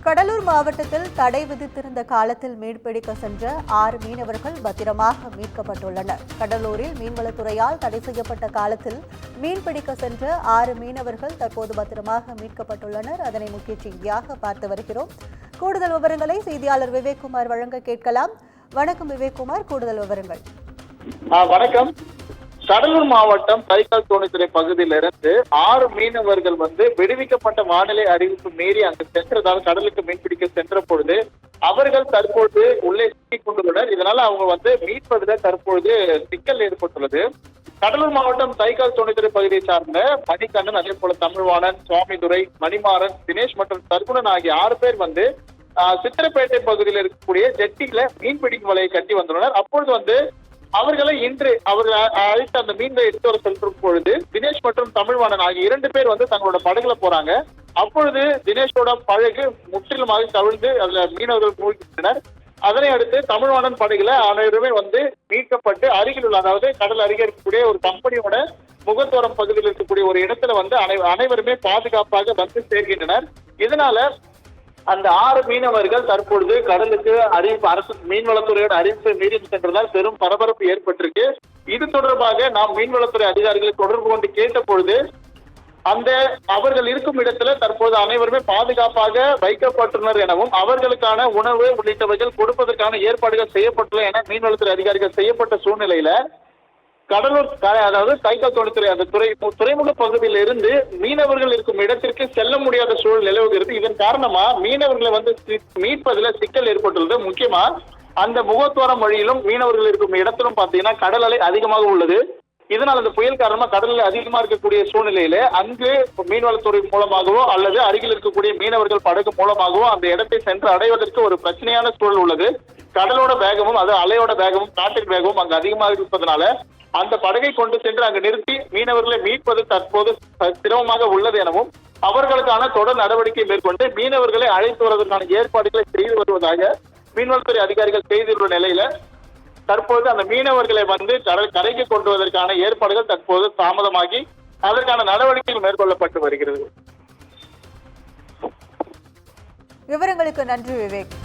கடலூர் மாவட்டத்தில் தடை விதித்திருந்த காலத்தில் மீன்பிடிக்க சென்ற 6 மீனவர்கள் பத்திரமாக மீட்கப்பட்டுள்ளனர். கடலூரில் மீன்வளத்துறையால் தடை செய்யப்பட்ட காலத்தில் மீன்பிடிக்க சென்ற 6 மீனவர்கள் தற்போது பத்திரமாக மீட்கப்பட்டுள்ளனர். அதனை முக்கிய செய்தியாக பார்த்து வருகிறோம். கூடுதல் விவரங்களை செய்தியாளர் விவேக்குமார் வழங்க கேட்கலாம். வணக்கம் விவேக்குமார், கூடுதல் விவரங்கள். வணக்கம். கடலூர் மாவட்டம் தைக்கால் தோணித்துறை பகுதியிலிருந்து 6 மீனவர்கள் விடுவிக்கப்பட்ட வானிலை அறிவிப்பு மீறி அங்கு சென்றதால் கடலுக்கு மீன்பிடிக்க சென்ற பொழுது அவர்கள் தற்பொழுது உள்ளே சிக்கிக் கொண்டுள்ளனர். இதனால அவங்க மீட்பதில் தற்பொழுது சிக்கல் ஏற்பட்டுள்ளது. கடலூர் மாவட்டம் தைக்கால் தோணித்துறை பகுதியை சார்ந்த மணிகண்ணன், அதே போல தமிழ்வாணன், சுவாமிதுரை, மணிமாறன், தினேஷ் மற்றும் சர்க்குணன் ஆகிய 6 பேர் சித்திரப்பேட்டை பகுதியில் இருக்கக்கூடிய ஜெட்டில மீன்பிடிக்கும் வலையை கட்டி வந்துள்ளனர். அப்பொழுது அவர்களை இன்று அவர்கள் அழைத்து அந்த மீன்களை எடுத்து வர செல்லும் பொழுது தினேஷ் மற்றும் தமிழ்வாணன் ஆகிய 2 பேர் தங்களோட படகுல போறாங்க. அப்பொழுது தினேஷோட படகு முற்றிலுமாக கவிழ்ந்து அதுல மீனவர்கள் மூழ்கின்றனர். அதனை அடுத்து தமிழ்வாணன் படகுல அனைவருமே மீட்கப்பட்டு அருகில் உள்ள, அதாவது கடல் அருகே இருக்கக்கூடிய ஒரு கம்பெனியோட முகத்தோரம் பகுதியில் இருக்கக்கூடிய ஒரு இடத்துல அனைவருமே பாதுகாப்பாக சேர்கின்றனர். இதனால அந்த 6 மீனவர்கள் தற்பொழுது கடலுக்கு அரசு மீன்வளத்துறையோட அறிவிப்பை மீறி சென்றதால் பெரும் பரபரப்பு ஏற்பட்டிருக்கு. இது தொடர்பாக நாம் மீன்வளத்துறை அதிகாரிகளை தொடர்பு கொண்டு கேட்ட பொழுது அவர்கள் இருக்கும் இடத்துல தற்போது அனைவருமே பாதுகாப்பாக வைக்கப்பட்டுள்ளனர் எனவும் அவர்களுக்கான உணவு உள்ளிட்டவைகள் கொடுப்பதற்கான ஏற்பாடுகள் செய்யப்பட்டுள்ள என மீன்வளத்துறை அதிகாரிகள் செய்யப்பட்ட சூழ்நிலையில கடலூர், அதாவது தைக்கால் தோணித்துறை அந்த துறைமுக பகுதியில் இருந்து மீனவர்கள் இருக்கும் இடத்திற்கு செல்ல முடியாத சூழல் நிலவுகிறது. இதன் காரணமா மீனவர்களை மீட்பதில் சிக்கல் ஏற்பட்டுள்ளது. முக்கியமா அந்த முகத்துவாரம் வழியிலும் மீனவர்கள் இருக்கும் இடத்திலும் பாத்தீங்கன்னா கடல் அலை அதிகமாக உள்ளது. இதனால் அந்த புயல் காரணமா கடல் அலை அதிகமா இருக்கக்கூடிய சூழ்நிலையில அங்கு மீன்வளத்துறை மூலமாகவோ அல்லது அருகில் இருக்கக்கூடிய மீனவர்கள் படகு மூலமாகவோ அந்த இடத்தை சென்று அடைவதற்கு ஒரு பிரச்சனையான சூழல் உள்ளது. கடலோட வேகமும் அது அலையோட வேகமும் காற்றின் வேகமும் அங்கு அதிகமாக இருப்பதனால அந்த படகை கொண்டு சென்று அங்கு நிறுத்தி மீனவர்களை மீட்பது தற்போது சிரமமாக உள்ளது எனவும் அவர்களுக்கான தொடர் நடவடிக்கை மேற்கொண்டு மீனவர்களை அழைத்து வருவதற்கான ஏற்பாடுகளை செய்து வருவதாக மீன்வளத்துறை அதிகாரிகள் செய்துள்ள நிலையில தற்போது அந்த மீனவர்களை கரைக்கு கொண்டு வருவதற்கான ஏற்பாடுகள் தற்போது தாமதமாகி அதற்கான நடவடிக்கைகள் மேற்கொள்ளப்பட்டு வருகிறது. விவரங்களுக்கு நன்றி விவேக்.